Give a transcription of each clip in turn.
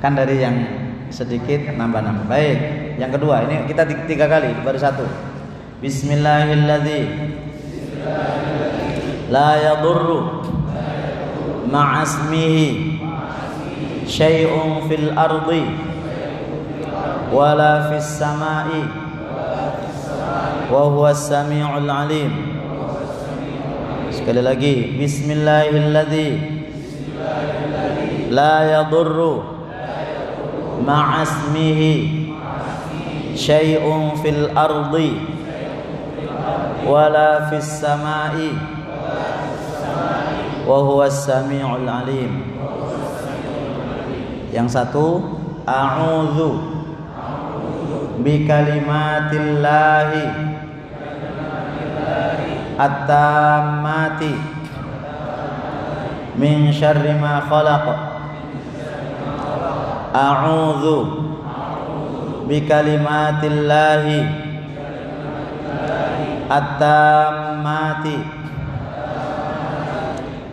kan dari yang sedikit nambah-nambah. Baik, yang kedua ini kita tiga kali baru satu. Bismillahilladzi la yadurru ma'asmihi syai'un fil ardi wala fis sama'i wa huwas sami'ul alim. Sekali lagi, bismillahilladzi la yadurru ma'asmihi syai'un fil ardi wala fis sama'i wa huwas sami'ul alim. Yang satu, a'udzu bi kalimatillahi at-tammati min syarri ma khalaq. A'udzu bi kalimatillahi at-tammati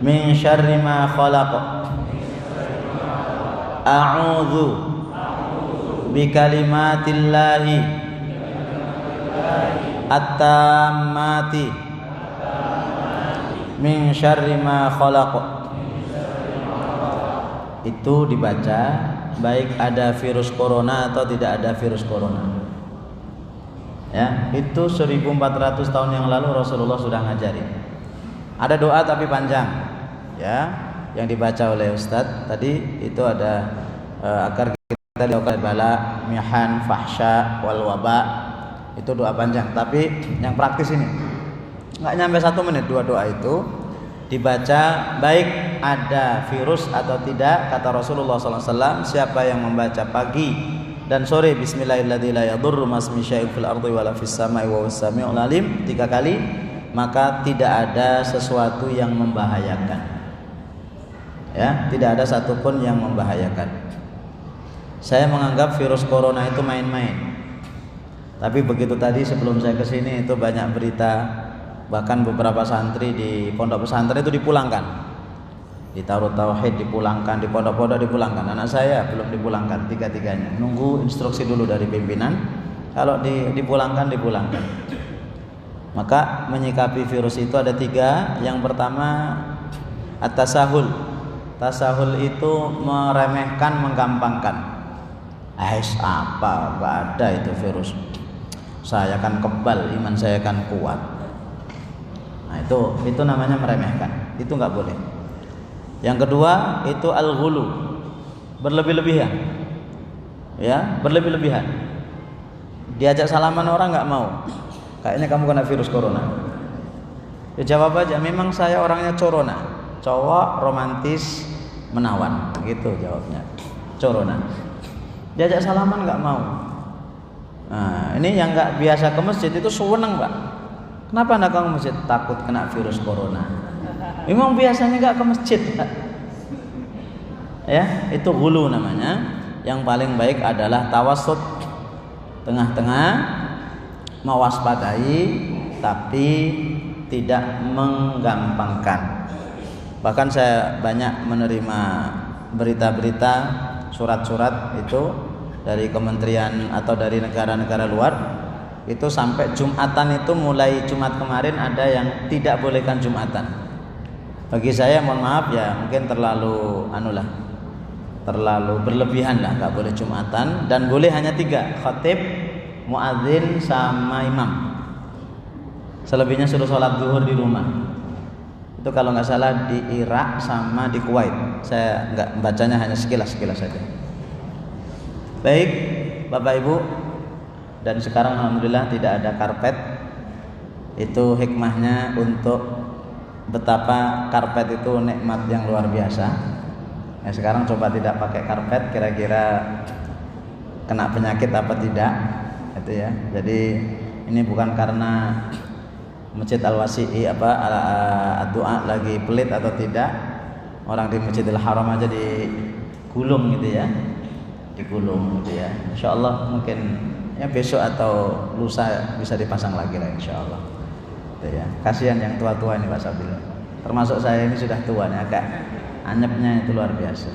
min syarri ma khalaq. A'udzu bi kalimatillahi at-tammati min syarri ma khalaq. Itu dibaca baik ada virus corona atau tidak ada virus corona. Ya, itu 1400 tahun yang lalu Rasulullah sudah ngajarin. Ada doa tapi panjang, ya, yang dibaca oleh Ustadz tadi itu ada agar kita dijauhkan bala, mihan, fahsya, wal waba. Itu doa panjang, tapi yang praktis ini nggak nyampe 1 menit. Dua doa itu dibaca baik ada virus atau tidak. Kata Rasulullah SAW, siapa yang membaca pagi dan sore bismillahirrahmanirrahim la yadurru ma'asmi syai'un fil ardi wala fis sama'i wa huwas sami'ul alim 3 kali, maka tidak ada sesuatu yang membahayakan. Ya, tidak ada satupun yang membahayakan. Saya menganggap virus corona itu main-main. Tapi begitu tadi sebelum saya ke sini itu banyak berita, bahkan beberapa santri di pondok pesantren itu dipulangkan. Di Darut Tauhid dipulangkan, di pondok-pondok dipulangkan. Anak saya belum dipulangkan, 3-tiganya. Nunggu instruksi dulu dari pimpinan. Kalau dipulangkan. Maka menyikapi virus itu ada 3. Yang pertama, at-tasahul. Tasahul itu meremehkan, menggampangkan. Apa, enggak ada itu virus. Saya kan kebal, iman saya kan kuat. Nah, itu namanya meremehkan. Itu enggak boleh. Yang kedua itu al-ghulu, berlebih-lebihan. Ya, berlebih-lebihan. Diajak salaman orang enggak mau. Kayaknya kamu kena virus corona. Ya jawab aja, memang saya orangnya corona. Cowok romantis menawan, gitu jawabnya. Corona. Diajak salaman enggak mau. Nah, ini yang enggak biasa ke masjid itu seneng, Pak. Kenapa enggak ke masjid? Takut kena virus corona. Memang biasanya enggak ke masjid. Ya, itu hulu namanya. Yang paling baik adalah tawassut, tengah-tengah, mewaspadai tapi tidak menggampangkan. Bahkan saya banyak menerima berita-berita, surat-surat itu dari kementerian atau dari negara-negara luar. Itu sampai Jumatan itu mulai Jumat kemarin ada yang tidak bolehkan Jumatan. Bagi saya mohon maaf ya, mungkin terlalu berlebihan lah, nggak boleh Jumatan. Dan boleh hanya 3, khatib, muadzin sama imam. Selebihnya suruh sholat zuhur di rumah. Itu kalau nggak salah di Irak sama di Kuwait. Saya nggak bacanya, hanya sekilas saja. Baik Bapak Ibu, dan sekarang alhamdulillah tidak ada karpet. Itu hikmahnya untuk betapa karpet itu nikmat yang luar biasa. Ya, sekarang coba tidak pakai karpet, kira-kira kena penyakit apa tidak? Itu ya. Jadi ini bukan karena Masjid Al-Wasi'i doa lagi pelit atau tidak. Orang di Masjidil Haram aja digulung gitu ya. Digulung gitu ya. Insyaallah mungkin ya besok atau lusa bisa dipasang lagi lah insyaallah. Ya, kasihan yang tua-tua ini Pak Sabil. Termasuk saya ini sudah tua nih, agak anyepnya itu luar biasa.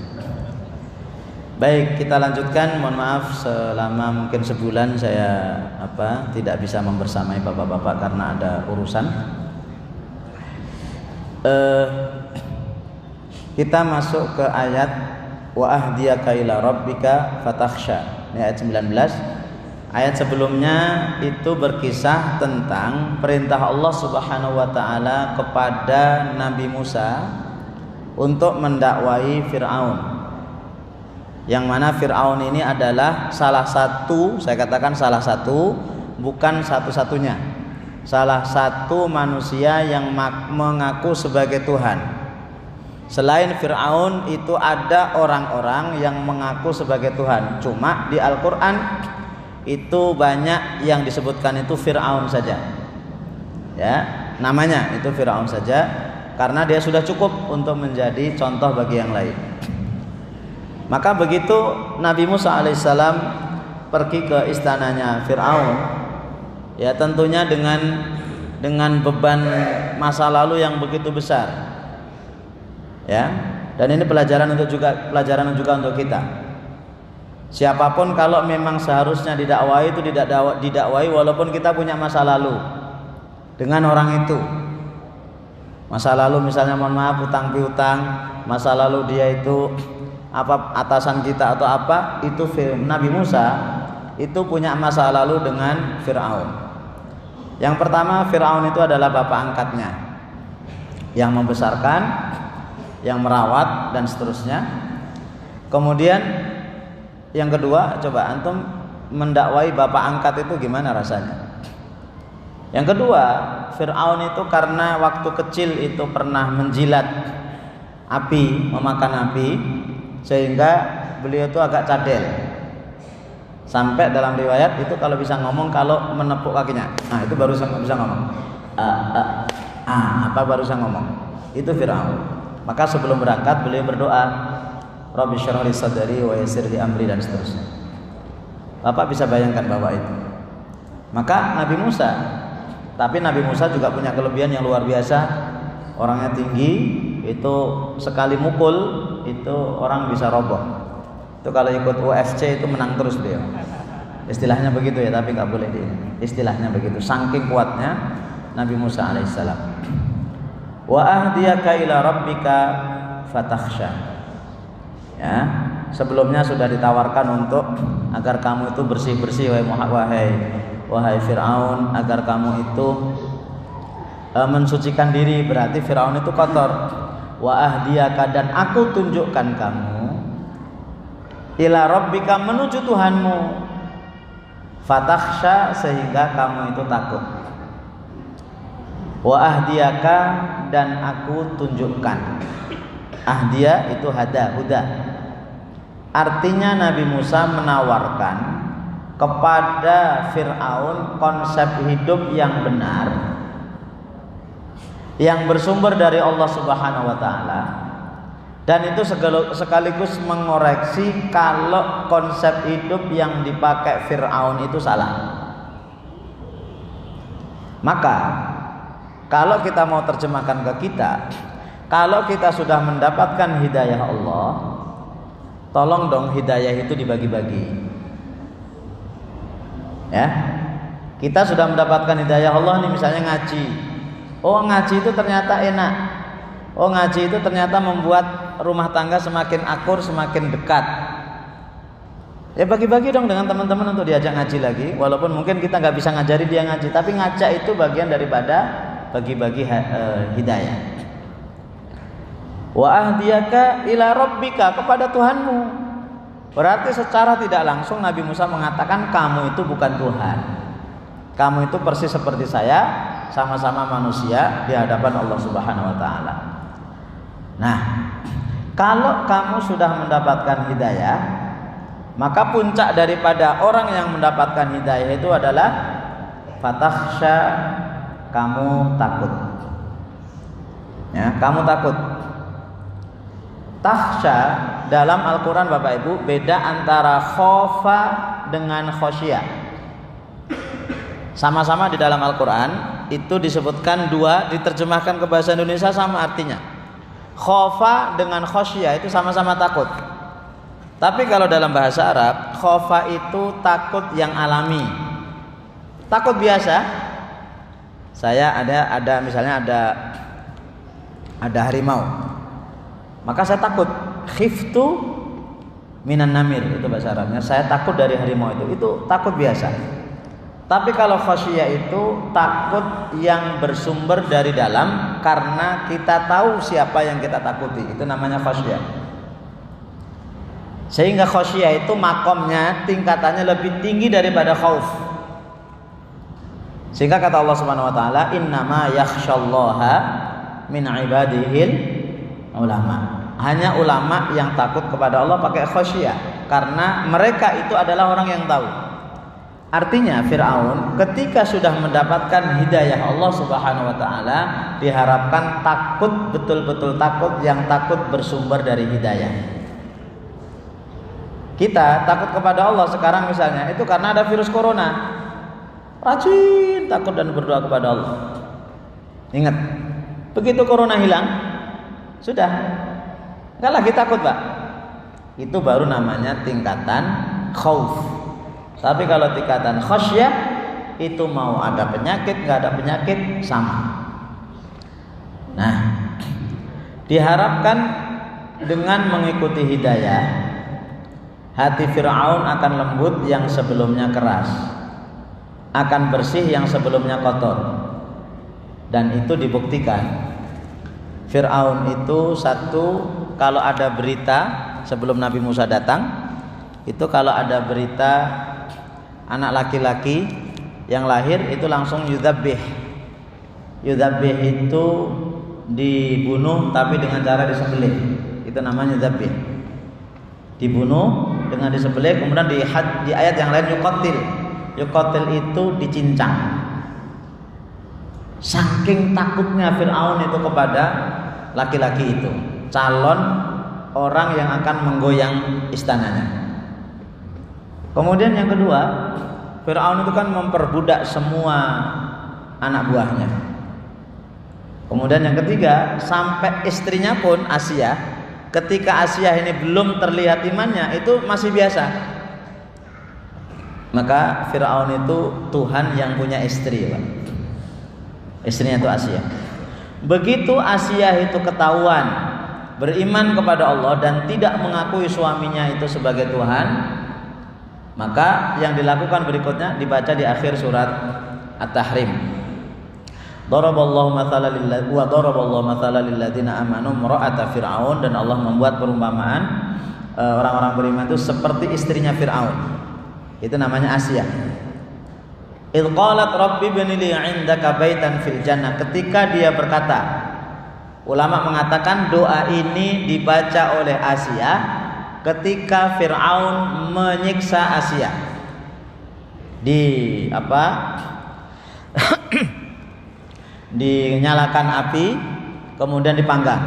Baik, kita lanjutkan. Mohon maaf selama mungkin sebulan saya tidak bisa membersamai bapak-bapak karena ada urusan. Kita masuk ke ayat wa ahdiyaka ila rabbika fatakhsha. Ini ayat 19. Ayat sebelumnya itu berkisah tentang perintah Allah Subhanahu wa taala kepada Nabi Musa untuk mendakwai Firaun. Yang mana Fir'aun ini adalah salah satu, saya katakan salah satu, bukan satu-satunya, salah satu manusia yang mengaku sebagai Tuhan. Selain Fir'aun itu ada orang-orang yang mengaku sebagai Tuhan. Cuma di Al-Quran itu banyak yang disebutkan itu Fir'aun saja, ya, namanya itu Fir'aun saja, karena dia sudah cukup untuk menjadi contoh bagi yang lain. Maka begitu Nabi Musa alaihissalam pergi ke istananya Fir'aun, ya tentunya dengan beban masa lalu yang begitu besar, ya. Dan ini pelajaran juga untuk kita. Siapapun kalau memang seharusnya didakwai itu didakwai walaupun kita punya masa lalu dengan orang itu. Masa lalu misalnya mohon maaf hutang piutang, masa lalu dia itu atasan kita atau apa, itu Nabi Musa itu punya masa lalu dengan Fir'aun. Yang pertama, Fir'aun itu adalah bapak angkatnya yang membesarkan, yang merawat dan seterusnya. Kemudian yang kedua, coba antum mendakwai bapak angkat itu gimana rasanya? Yang kedua, Fir'aun itu karena waktu kecil itu pernah menjilat api, memakan api, sehingga beliau itu agak cadel. Sampai dalam riwayat itu kalau bisa ngomong kalau menepuk kakinya, nah itu baru bisa ngomong. Baru bisa ngomong. Itu Fir'aun. Maka sebelum berangkat beliau berdoa, Rabbi syrah li sadri wa yassir li amri dan seterusnya. Bapak bisa bayangkan bapak itu. Maka Nabi Musa, tapi Nabi Musa juga punya kelebihan yang luar biasa. Orangnya tinggi, itu sekali mukul itu orang bisa roboh. Itu kalau ikut UFC itu menang terus beliau. Istilahnya begitu ya, tapi nggak boleh istilahnya begitu. Saking kuatnya Nabi Musa alaihissalam. Wa ahdiyaka ila rabbika fatakhsha. Ya, sebelumnya sudah ditawarkan untuk agar kamu itu bersih-bersih wahai Fir'aun, agar kamu itu mensucikan diri, berarti Fir'aun itu kotor. Wa ahdiyaka, dan aku tunjukkan kamu ila rabbika, menuju Tuhanmu, fatakhsha, sehingga kamu itu takut. Wa ahdiyaka, dan aku tunjukkan. Ahdiya itu huda. Artinya Nabi Musa menawarkan kepada Fir'aun konsep hidup yang benar, yang bersumber dari Allah Subhanahu wa taala, dan itu sekaligus mengoreksi kalau konsep hidup yang dipakai Fir'aun itu salah. Maka kalau kita mau terjemahkan ke kita, kalau kita sudah mendapatkan hidayah Allah, tolong dong hidayah itu dibagi-bagi. Ya, kita sudah mendapatkan hidayah Allah nih, misalnya ngaji. Oh, ngaji itu ternyata enak. Oh, ngaji itu ternyata membuat rumah tangga semakin akur, semakin dekat. Ya bagi-bagi dong dengan teman-teman untuk diajak ngaji lagi. Walaupun mungkin kita nggak bisa ngajari dia ngaji, tapi ngajak itu bagian daripada bagi-bagi hidayah. Wa ahdiyaka ila rabbika, kepada Tuhanmu. Berarti secara tidak langsung Nabi Musa mengatakan kamu itu bukan Tuhan. Kamu itu persis seperti saya, sama-sama manusia di hadapan Allah Subhanahu wa taala. Nah, kalau kamu sudah mendapatkan hidayah, maka puncak daripada orang yang mendapatkan hidayah itu adalah fatakhsha, kamu takut. Ya, kamu takut. Takhsha dalam Al-Quran Bapak Ibu beda antara khofa dengan khosyah. Sama-sama di dalam Al-Quran itu disebutkan dua, diterjemahkan ke bahasa Indonesia sama artinya. Khofa dengan khosyah itu sama-sama takut. Tapi kalau dalam bahasa Arab, khofa itu takut yang alami. Takut biasa. Saya ada misalnya ada harimau. Maka saya takut. Khiftu minan namir, itu bahasa Arabnya. Saya takut dari harimau itu. Itu takut biasa. Tapi kalau khasyiyah itu takut yang bersumber dari dalam karena kita tahu siapa yang kita takuti. Itu namanya khasyiyah. Sehingga khasyiyah itu makomnya, tingkatannya lebih tinggi daripada khauf. Sehingga kata Allah Subhanahu wa taala, "Innama yakhsyallaha min ibadihil ulama." Hanya ulama yang takut kepada Allah pakai khasyiyah karena mereka itu adalah orang yang tahu. Artinya Fir'aun ketika sudah mendapatkan hidayah Allah Subhanahu wa taala diharapkan takut, betul-betul takut, yang takut bersumber dari hidayah. Kita takut kepada Allah sekarang misalnya itu karena ada virus corona. Rajin takut dan berdoa kepada Allah. Ingat, begitu corona hilang, sudah enggak lagi takut, Pak. Itu baru namanya tingkatan khauf. Tapi kalau tingkatan khasyah itu mau ada penyakit nggak ada penyakit sama. Nah, diharapkan dengan mengikuti hidayah, hati Fir'aun akan lembut yang sebelumnya keras, akan bersih yang sebelumnya kotor. Dan itu dibuktikan. Fir'aun itu satu, kalau ada berita sebelum Nabi Musa datang, itu kalau ada berita anak laki-laki yang lahir itu langsung yudzabbih. Yudzabbih itu dibunuh tapi dengan cara disembelih. Itu namanya yudzabbih. Dibunuh dengan disembelih, kemudian di ayat yang lain yuqatil. Yuqatil itu dicincang. Saking takutnya Fir'aun itu kepada laki-laki itu, calon orang yang akan menggoyang istananya. Kemudian yang kedua, Fir'aun itu kan memperbudak semua anak buahnya. Kemudian yang ketiga, sampai istrinya pun Asia, ketika Asia ini belum terlihat imannya, itu masih biasa. Maka Fir'aun itu Tuhan yang punya istri, Pak. Istrinya itu Asia. Begitu Asia itu ketahuan beriman kepada Allah dan tidak mengakui suaminya itu sebagai Tuhan, maka yang dilakukan berikutnya dibaca di akhir surat At-Tahrim. Daraballahu mathalan lil ladzina amanu imra'ata fir'aun, dan Allah membuat perumpamaan orang-orang beriman itu seperti istrinya Fir'aun. Itu namanya Asia. Idz qalat rabbi ibni li 'indaka baitan fil jannah, ketika dia berkata, ulama mengatakan doa ini dibaca oleh Asia ketika Fir'aun menyiksa Asia dinyalakan api kemudian dipanggang.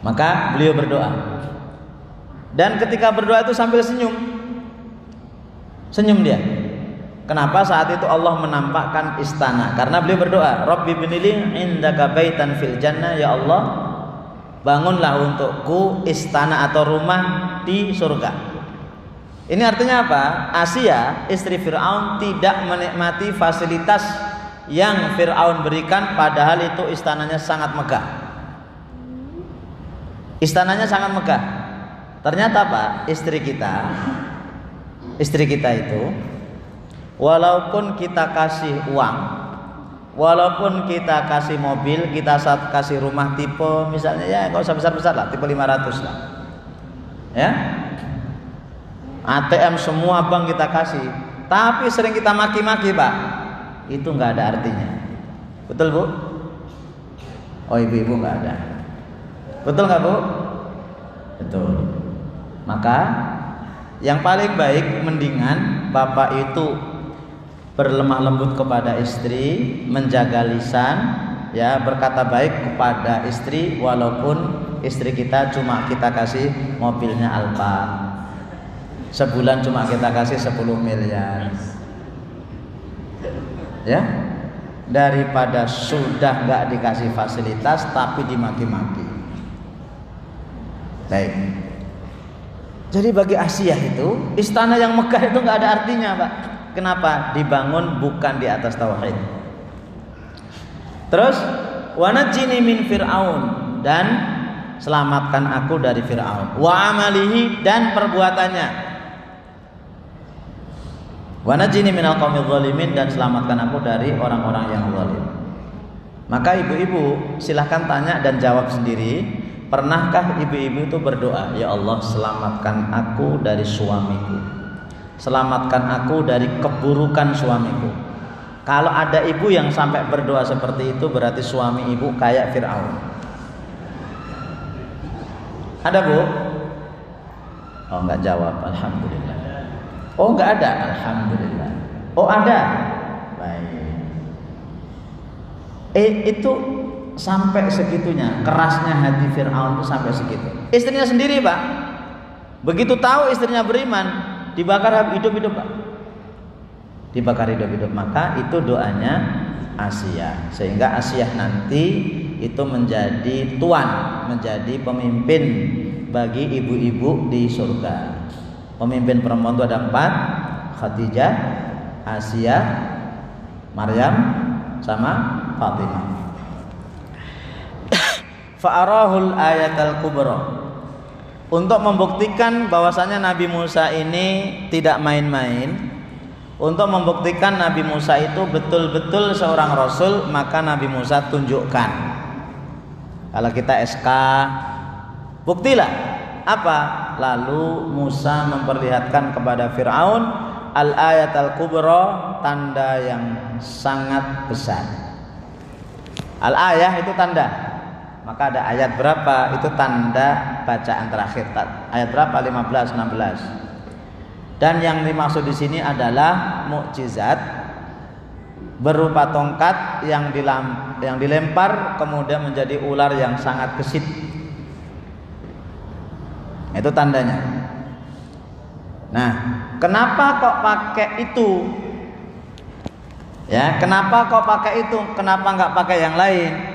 Maka beliau berdoa, dan ketika berdoa itu sambil senyum dia. Kenapa? Saat itu Allah menampakkan istana, karena beliau berdoa, Rabbi binili indaka baitan fil jannah, ya Allah, bangunlah untukku istana atau rumah di surga. Ini artinya apa? Asia, istri Fir'aun, tidak menikmati fasilitas yang Fir'aun berikan, padahal itu istananya sangat megah. Istananya sangat megah. Ternyata apa? Istri kita itu, walaupun kita kasih uang, walaupun kita kasih mobil, kita kasih rumah tipe misalnya ya nggak usah besar-besar lah, tipe 500 lah, ya, ATM semua bank kita kasih, tapi sering kita maki-maki, Pak, itu nggak ada artinya. Betul, Bu? Oh, ibu-ibu nggak ada. Betul nggak, Bu? Betul. Maka yang paling baik mendingan bapak itu berlemah lembut kepada istri, menjaga lisan, ya, berkata baik kepada istri, walaupun istri kita cuma kita kasih mobilnya Alfa, sebulan cuma kita kasih 10 miliar, ya, daripada sudah nggak dikasih fasilitas tapi dimaki-maki. Baik. Jadi bagi Asia itu istana yang megah itu nggak ada artinya, Pak. Kenapa? Dibangun bukan di atas tauhid. Terus wanajini min Fir'aun, dan selamatkan aku dari Fir'aun, wa amalihi, dan perbuatannya, wanajini minal qaumidz zalimin, dan selamatkan aku dari orang-orang yang zalim. Maka ibu-ibu silahkan tanya dan jawab sendiri. Pernahkah ibu-ibu itu berdoa, ya Allah selamatkan aku dari suamiku, selamatkan aku dari keburukan suamiku? Kalau ada ibu yang sampai berdoa seperti itu, berarti suami ibu kayak Fir'aun. Ada, Bu? Oh, enggak jawab. Alhamdulillah. Oh, enggak ada. Alhamdulillah. Oh, ada. Baik. Itu sampai segitunya, kerasnya hati Fir'aun itu sampai segitu. Istrinya sendiri, Pak, begitu tahu istrinya beriman, dibakar hidup-hidup, Pak. Dibakar hidup-hidup. Maka itu doanya Asia, sehingga Asia nanti itu menjadi tuan, menjadi pemimpin bagi ibu-ibu di surga. Pemimpin perempuan itu ada 4: Khadijah, Asia, Maryam, sama Fatimah. Fa'arahul ayatal kubra, untuk membuktikan bahwasanya Nabi Musa ini tidak main-main, untuk membuktikan Nabi Musa itu betul-betul seorang rasul, maka Nabi Musa tunjukkan. Kalau kita SK, buktilah apa? Lalu Musa memperlihatkan kepada Fir'aun al-ayatal kubra, tanda yang sangat besar. Al-ayah itu tanda. Maka ada ayat berapa? Itu tanda bacaan terakhir. Ayat berapa? 15, 16. Dan yang dimaksud di sini adalah mukjizat berupa tongkat yang dilempar kemudian menjadi ular yang sangat gesit. Itu tandanya. Nah, kenapa kok pakai itu? Ya, kenapa kok pakai itu? Kenapa nggak pakai yang lain?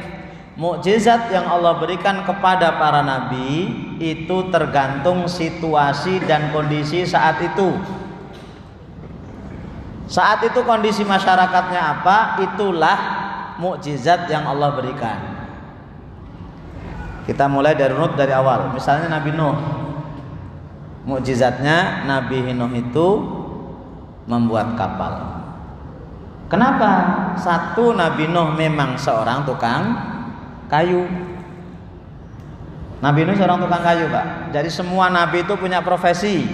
Mukjizat yang Allah berikan kepada para nabi itu tergantung situasi dan kondisi saat itu. Saat itu kondisi masyarakatnya apa, itulah mukjizat yang Allah berikan. Kita mulai dari awal. Misalnya Nabi Nuh, mukjizatnya Nabi Nuh itu membuat kapal. Kenapa? Satu, Nabi Nuh memang seorang tukang kayu. Nabi Nuh seorang tukang kayu, Pak. Jadi semua nabi itu punya profesi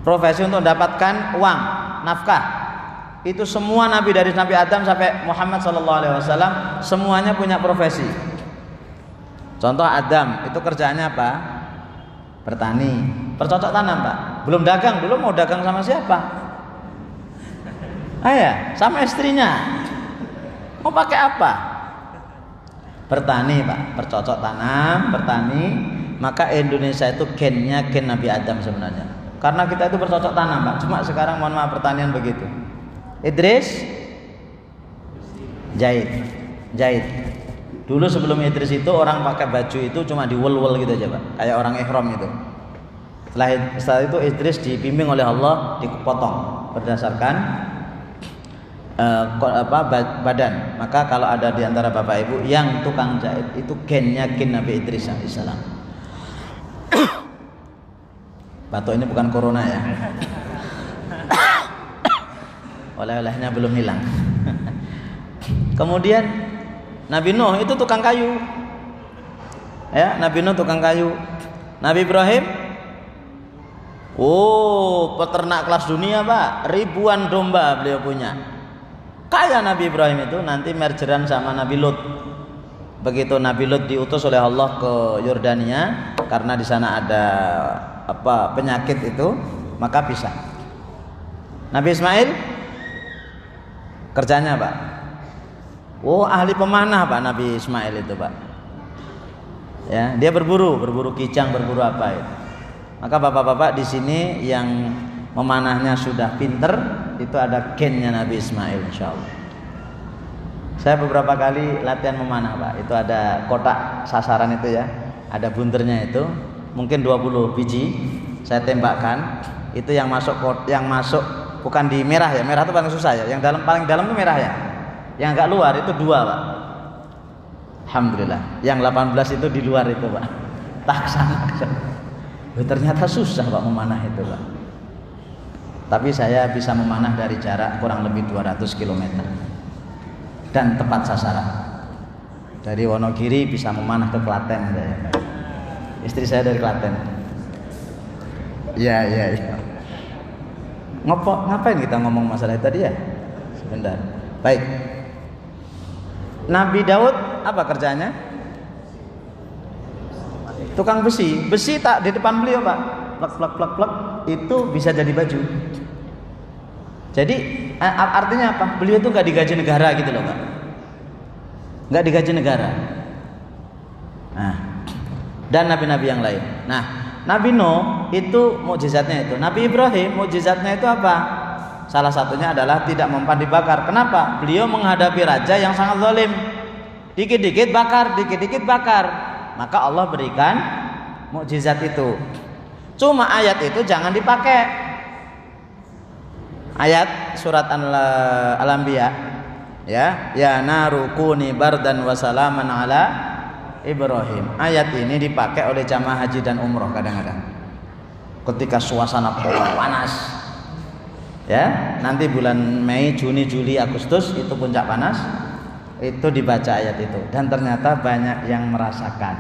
untuk mendapatkan uang, nafkah. Itu semua nabi dari Nabi Adam sampai Muhammad SAW semuanya punya profesi. Contoh Adam, itu kerjaannya apa? Bertani, bercocok tanam, Pak. Belum dagang, dulu mau dagang sama siapa? Sama istrinya. Mau pakai apa? Bertani, Pak, bercocok tanam, bertani. Maka Indonesia itu gennya gen Nabi Adam sebenarnya. Karena kita itu bercocok tanam, Pak. Cuma sekarang mohon maaf pertanian begitu. Idris jahit. Dulu sebelum Idris itu orang pakai baju itu cuma diwel-wel gitu aja, Pak. Kayak orang ihram itu. Setelah itu Idris dibimbing oleh Allah, dipotong berdasarkan badan. Maka kalau ada di antara bapak ibu yang tukang jahit, itu gennya gen Nabi Idris alaihissalam. Batuk ini bukan corona ya. Oleh-olehnya belum hilang. Kemudian Nabi Nuh itu tukang kayu. Ya, Nabi Nuh tukang kayu. Nabi Ibrahim, peternak kelas dunia, Pak. Ribuan domba beliau punya. Kaya Nabi Ibrahim itu, nanti mergeran sama Nabi Lut. Begitu Nabi Lut diutus oleh Allah ke Yordania karena di sana ada penyakit itu, maka pisah. Nabi Ismail kerjanya, Pak. Ahli pemanah, Pak, Nabi Ismail itu, Pak. Ya, dia berburu kijang, berburu apa itu. Maka bapak-bapak di sini yang memanahnya sudah pinter, itu ada gennya Nabi Ismail, insyaallah. Saya beberapa kali latihan memanah, Pak. Itu ada kotak sasaran itu ya, ada bunternya itu. mungkin 20 biji saya tembakkan. Itu yang masuk bukan di merah ya, merah itu paling susah ya, yang paling dalam itu merah ya, yang agak luar itu 2 Pak. Alhamdulillah, yang 18 itu di luar itu Pak. Tak sana. Ternyata susah Pak memanah itu Pak. Tapi saya bisa memanah dari jarak kurang lebih 200 km dan tepat sasaran. Dari Wonogiri bisa memanah ke Klaten saya. Istri saya dari Klaten. Iya. Ngapain kita ngomong masalah itu tadi ya? Sebentar. Baik. Nabi Daud apa kerjanya? Tukang besi. Besi tak di depan beliau Pak. Plek. Itu bisa jadi baju. Jadi artinya apa? Beliau tuh nggak digaji negara gitu loh Pak. Nggak digaji negara. Nah, dan nabi-nabi yang lain. Nah, Nabi Nuh itu mukjizatnya itu. Nabi Ibrahim mukjizatnya itu apa? Salah satunya adalah tidak mempan dibakar. Kenapa? Beliau menghadapi raja yang sangat zalim. Dikit-dikit bakar. Maka Allah berikan mukjizat itu. Cuma ayat itu jangan dipakai. Ayat surat Al-Anbiya ya naru kuni bardan wa salaman ala Ibrahim. Ayat ini dipakai oleh jamaah haji dan umroh kadang-kadang ketika suasana panas ya, nanti bulan Mei, Juni, Juli, Agustus itu puncak panas, itu dibaca ayat itu dan ternyata banyak yang merasakan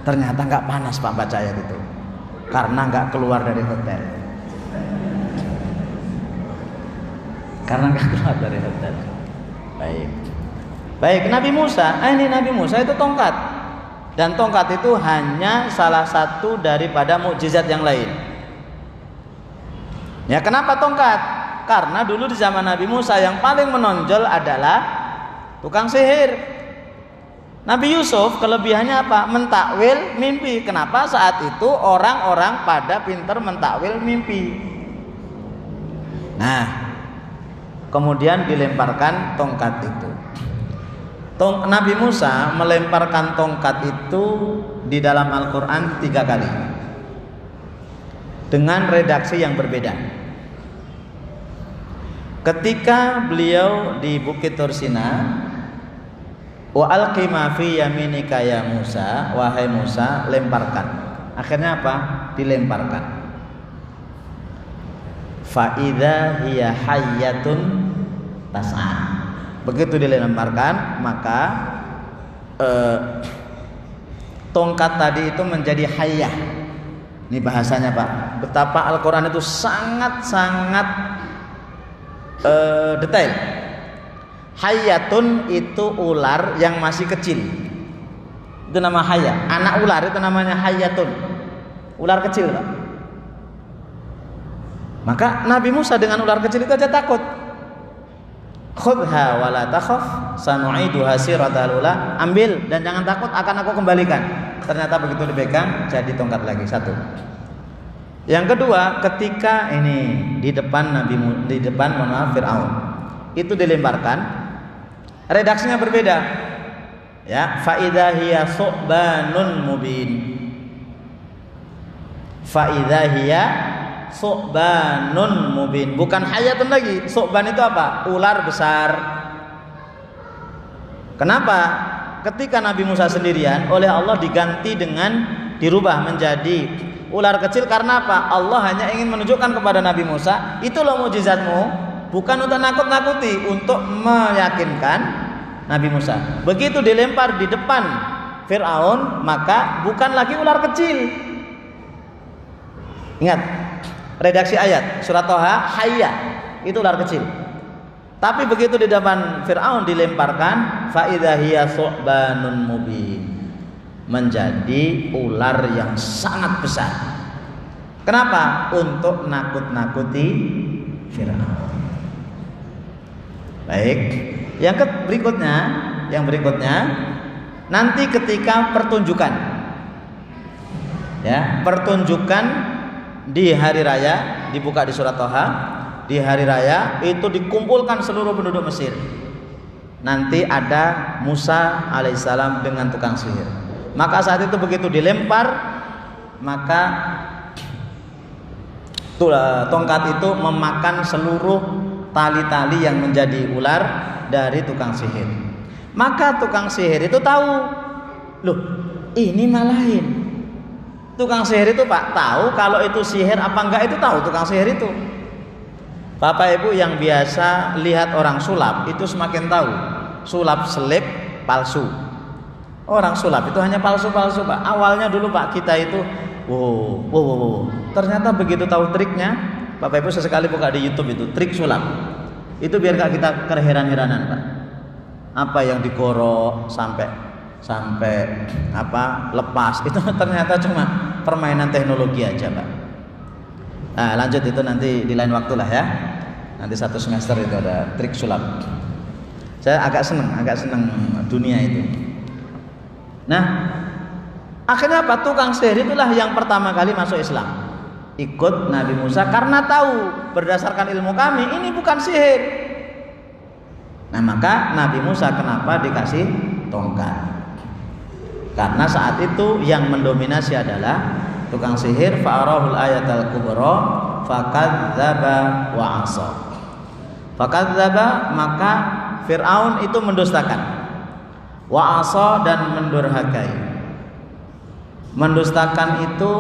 ternyata nggak panas Pak baca ayat itu karena nggak keluar dari hotel. Baik, Nabi Musa, ini Nabi Musa itu tongkat. Dan tongkat itu hanya salah satu daripada mukjizat yang lain. Ya, kenapa tongkat? Karena dulu di zaman Nabi Musa yang paling menonjol adalah tukang sihir. Nabi Yusuf kelebihannya apa? Mentakwil mimpi. Kenapa? Saat itu orang-orang pada pintar mentakwil mimpi. Nah, kemudian dilemparkan tongkat itu. Nabi Musa melemparkan tongkat itu di dalam Al-Quran 3 kali dengan redaksi yang berbeda. Ketika beliau di Bukit Tursina, wa alqi ma fi yaminika ya Musa, wahai Musa, lemparkan. Akhirnya apa? Dilemparkan. Fa idza hiya hayyatun tas'a. Begitu dilemparkan, maka tongkat tadi itu menjadi hayyah. Ini bahasanya Pak. Betapa Al-Quran itu sangat-sangat detail. Hayyatun itu ular yang masih kecil. Itu nama hayyah. Anak ular itu namanya hayyatun. Ular kecil Pak. Maka Nabi Musa dengan ular kecil itu aja takut. Khudha wala takhaf sanu'iduha siratal ula. Ambil dan jangan takut, akan aku kembalikan. Ternyata begitu dipegang jadi tongkat lagi satu. Yang kedua, ketika ini di depan Firaun itu dilemparkan, redaksinya berbeda. Ya, fa idza hiya su'banun mubin. Fa idza hiya su'banun mubin, bukan hayatun lagi. Su'ban itu apa? Ular besar. Kenapa? Ketika Nabi Musa sendirian, oleh Allah diganti dengan dirubah menjadi ular kecil. Karena apa? Allah hanya ingin menunjukkan kepada Nabi Musa, itu loh mukjizatmu, bukan untuk nakut-nakuti, untuk meyakinkan Nabi Musa. Begitu dilempar di depan Firaun, maka bukan lagi ular kecil. Ingat redaksi ayat surat Toha, hayya itu ular kecil. Tapi begitu di depan Firaun dilemparkan, fa idza hiya su'banun mubin, menjadi ular yang sangat besar. Kenapa? Untuk nakut-nakuti Firaun. Baik, yang berikutnya nanti ketika pertunjukan, ya, pertunjukan di hari raya dibuka di surat Toha. Di hari raya itu dikumpulkan seluruh penduduk Mesir. Nanti ada Musa alaihissalam dengan tukang sihir. Maka saat itu begitu dilempar, maka tongkat itu memakan seluruh tali-tali yang menjadi ular dari tukang sihir. Maka tukang sihir itu tahu, loh ini malahin. Tukang sihir itu Pak tahu kalau itu sihir apa enggak, itu tahu tukang sihir itu. Bapak Ibu yang biasa lihat orang sulap itu semakin tahu sulap selip palsu. Orang sulap itu hanya palsu-palsu Pak. Awalnya dulu Pak kita itu wow. Ternyata begitu tahu triknya, Bapak Ibu sesekali buka di YouTube itu trik sulap. Itu biar gak kita keheran-heranan Pak. Apa yang digorok sampai apa lepas itu ternyata cuma permainan teknologi aja Pak. Nah lanjut itu nanti di lain waktu lah ya. Nanti 1 semester itu ada trik sulap. Saya agak seneng dunia itu. Nah akhirnya apa? Tukang sihir itulah yang pertama kali masuk Islam, ikut Nabi Musa karena tahu berdasarkan ilmu kami ini bukan sihir. Nah maka Nabi Musa kenapa dikasih tongkat? Karena saat itu yang mendominasi adalah tukang sihir. Fa'arahul ayatal kubra fakadzdzaba wa 'asa. Fakadzdzaba maka Fir'aun itu mendustakan, wa 'asa dan mendurhakai. Mendustakan itu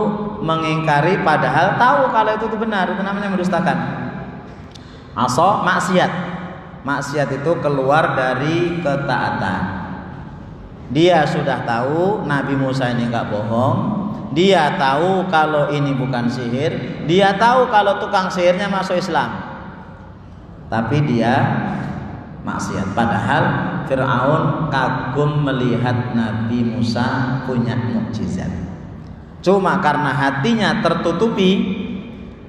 mengingkari padahal tahu kalau itu benar, itu namanya mendustakan. 'Asa maksiat. Maksiat itu keluar dari ketaatan. Dia sudah tahu Nabi Musa ini enggak bohong. Dia tahu kalau ini bukan sihir. Dia tahu kalau tukang sihirnya masuk Islam. Tapi dia maksiat. Padahal Fir'aun kagum melihat Nabi Musa punya mukjizat. Cuma karena hatinya tertutupi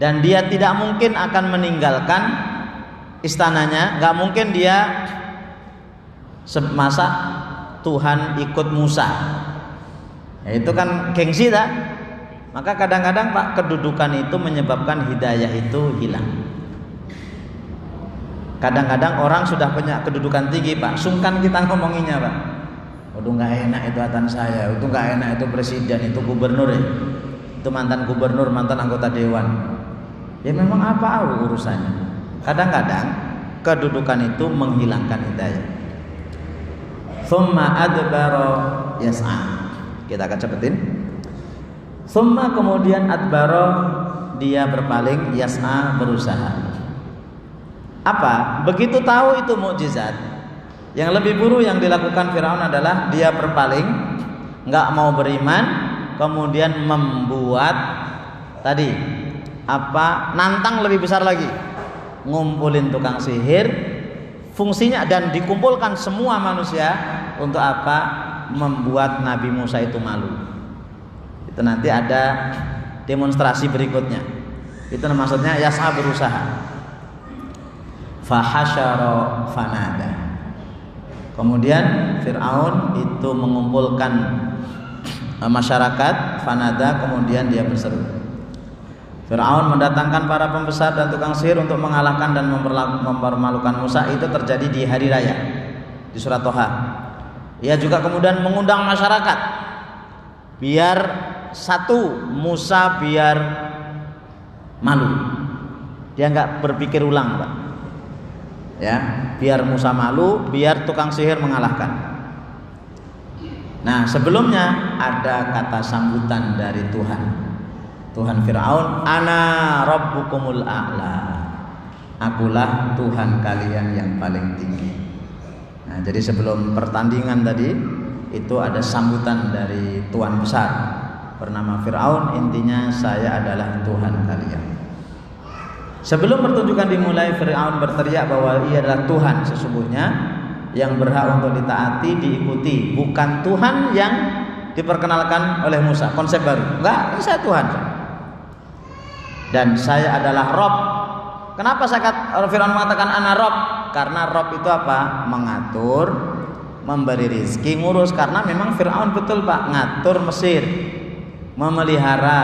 dan dia tidak mungkin akan meninggalkan istananya. Enggak mungkin dia semasa Tuhan ikut Musa, ya, itu kan gengsi tak? Maka kadang-kadang Pak kedudukan itu menyebabkan hidayah itu hilang. Kadang-kadang orang sudah punya kedudukan tinggi Pak, sungkan kita ngomonginya Pak. Waduh nggak enak itu atan saya, itu nggak enak itu presiden, itu gubernur ya, itu mantan gubernur, mantan anggota dewan. Ya memang apa urusannya? Kadang-kadang kedudukan itu menghilangkan hidayah. Thumma adbaro yas'a. Kita akan cepetin. Thumma kemudian adbaro dia berpaling, yas'a berusaha. Apa? Begitu tahu itu mukjizat. Yang lebih buruk yang dilakukan Firaun adalah dia berpaling, enggak mau beriman, kemudian membuat tadi apa? Nantang lebih besar lagi. Ngumpulin tukang sihir. Fungsinya dan dikumpulkan semua manusia untuk apa? Membuat Nabi Musa itu malu. Itu nanti ada demonstrasi berikutnya. Itu maksudnya yas'a berusaha. Fahasyara fanada. Kemudian Fir'aun itu mengumpulkan masyarakat, fanada, kemudian dia berseru. Fir'aun mendatangkan para pembesar dan tukang sihir untuk mengalahkan dan mempermalukan Musa. Itu terjadi di hari raya di surat Toha. Ia juga kemudian mengundang masyarakat biar satu, Musa biar malu, dia nggak berpikir ulang Pak. Ya, biar Musa malu, biar tukang sihir mengalahkan. Nah sebelumnya ada kata sambutan dari Tuhan Fir'aun, ana rabbukumul a'la, akulah Tuhan kalian yang paling tinggi. Nah, jadi sebelum pertandingan tadi itu ada sambutan dari Tuhan besar bernama Fir'aun, intinya saya adalah Tuhan kalian. Sebelum pertunjukan dimulai, Fir'aun berteriak bahwa ia adalah Tuhan sesungguhnya yang berhak untuk ditaati, diikuti, bukan Tuhan yang diperkenalkan oleh Musa, konsep baru. Enggak, ini saya Tuhan. Dan saya adalah Rob. Kenapa Fir'aun mengatakan ana Rob? Karena Rob itu apa? Mengatur, memberi rizki, ngurus. Karena memang Fir'aun betul Pak, ngatur Mesir, memelihara,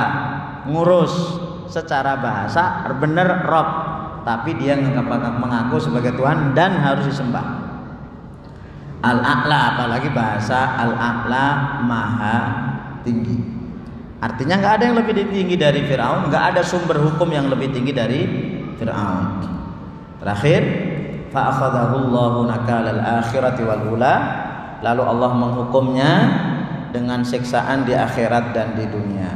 ngurus. Secara bahasa benar Rob, tapi dia mengaku sebagai Tuhan dan harus disembah. Al-a'la, apalagi bahasa al-a'la, maha tinggi. Artinya nggak ada yang lebih tinggi dari Fir'aun, nggak ada sumber hukum yang lebih tinggi dari Fir'aun. Terakhir, fa'akhadahu Allahu nakalal akhirati wal ula, lalu Allah menghukumnya dengan siksaan di akhirat dan di dunia.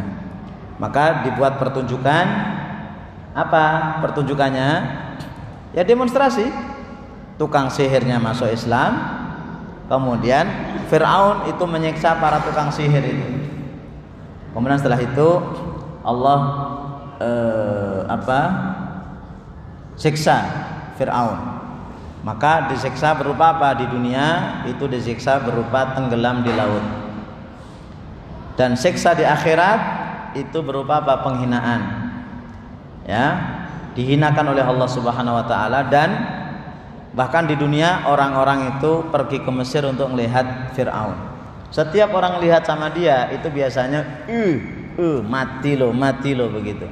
Maka dibuat pertunjukan. Apa pertunjukannya? Ya demonstrasi. Tukang sihirnya masuk Islam, kemudian Fir'aun itu menyiksa para tukang sihir itu. Kemudian setelah itu Allah siksa Fir'aun. Maka disiksa berupa apa? Di dunia itu disiksa berupa tenggelam di laut. Dan siksa di akhirat itu berupa apa? Penghinaan. Ya, dihinakan oleh Allah Subhanahu wa taala. Dan bahkan di dunia orang-orang itu pergi ke Mesir untuk melihat Fir'aun. Setiap orang lihat sama dia itu biasanya mati lo begitu.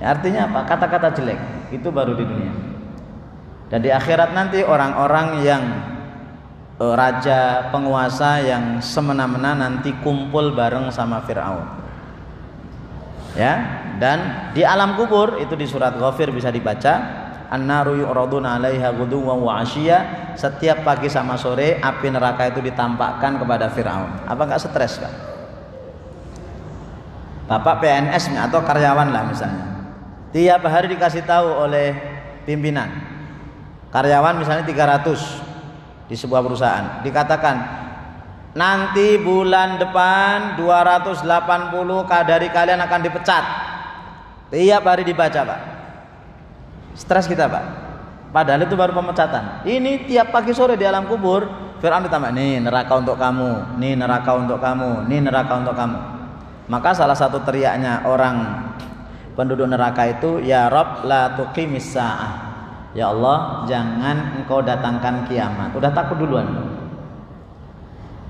Ya, artinya apa? Kata-kata jelek. Itu baru di dunia. Dan di akhirat nanti orang-orang yang raja, penguasa yang semena-mena nanti kumpul bareng sama Fir'aun. Ya, dan di alam kubur itu di surat Ghafir bisa dibaca, an-naru yu'raduna 'alaiha ghuduwwan wa 'ashiyya. Setiap pagi sama sore api neraka itu ditampakkan kepada Fir'aun. Apa enggak stres, Kak? Bapak PNS atau karyawan lah misalnya. Tiap hari dikasih tahu oleh pimpinan. Karyawan misalnya 300 di sebuah perusahaan. Dikatakan nanti bulan depan 280 dari kalian akan dipecat. Tiap hari dibaca, Pak. Stres kita, Pak. Padahal itu baru pemecatan. Ini tiap pagi sore di alam kubur Fir'aun ditambah, nih neraka untuk kamu, nih neraka untuk kamu, nih neraka untuk kamu. Maka salah satu teriaknya orang penduduk neraka itu, ya Rabb la tuqimis sa'ah. Ya Allah, jangan engkau datangkan kiamat. Udah takut duluan.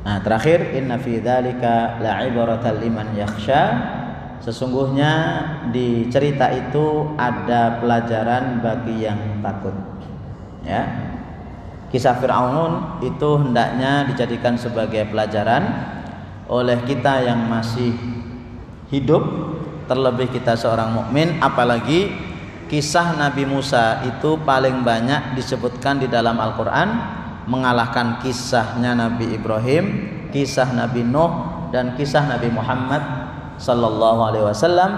Nah, terakhir, inna fi dzalika la'ibratan liman yakhsha. Sesungguhnya di cerita itu ada pelajaran bagi yang takut. Ya. Kisah Fir'aun itu hendaknya dijadikan sebagai pelajaran oleh kita yang masih hidup, terlebih kita seorang mukmin. Apalagi kisah Nabi Musa itu paling banyak disebutkan di dalam Al-Quran, mengalahkan kisahnya Nabi Ibrahim, kisah Nabi Nuh, dan kisah Nabi Muhammad Sallallahu Alaihi Wasallam.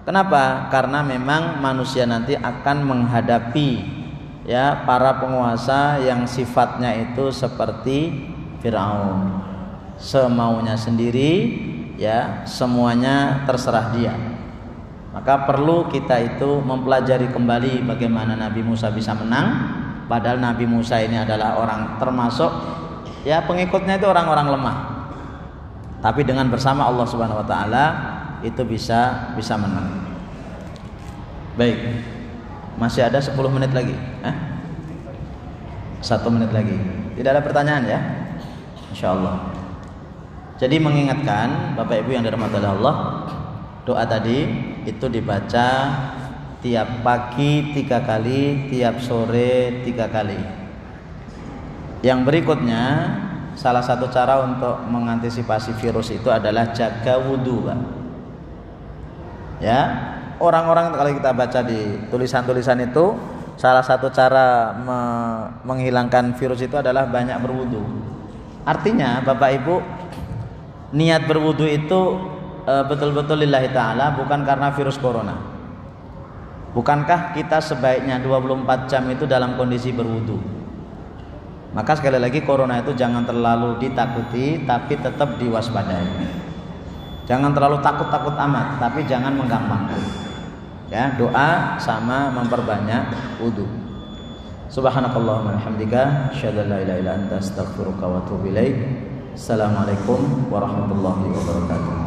Kenapa? Karena memang manusia nanti akan menghadapi ya para penguasa yang sifatnya itu seperti Fir'aun, semaunya sendiri, ya semuanya terserah dia. Maka perlu kita itu mempelajari kembali bagaimana Nabi Musa bisa menang. Padahal Nabi Musa ini adalah orang termasuk ya pengikutnya itu orang-orang lemah. Tapi dengan bersama Allah Subhanahu wa taala itu bisa menang. Baik. Masih ada 10 menit lagi, 1 menit lagi. Tidak ada pertanyaan ya? Insyaallah. Jadi mengingatkan Bapak Ibu yang dirahmati Allah, doa tadi itu dibaca tiap pagi 3 kali, tiap sore 3 kali. Yang berikutnya, salah satu cara untuk mengantisipasi virus itu adalah jaga wudhu, Pak. Ya, orang-orang kalau kita baca di tulisan-tulisan itu, salah satu cara menghilangkan virus itu adalah banyak berwudhu. Artinya, Bapak Ibu, niat berwudhu itu betul-betul lillahi ta'ala, bukan karena virus corona. Bukankah kita sebaiknya 24 jam itu dalam kondisi berwudu? Maka sekali lagi, corona itu jangan terlalu ditakuti, tapi tetap diwaspadai. Jangan terlalu takut-takut amat, tapi jangan menggampangkan. Ya, doa sama memperbanyak wudu. Subhanakallahumma wa bihamdika, asyhadu an la ilaha illa anta, astaghfiruka wa atubu ilaik. Assalamualaikum warahmatullahi wabarakatuh.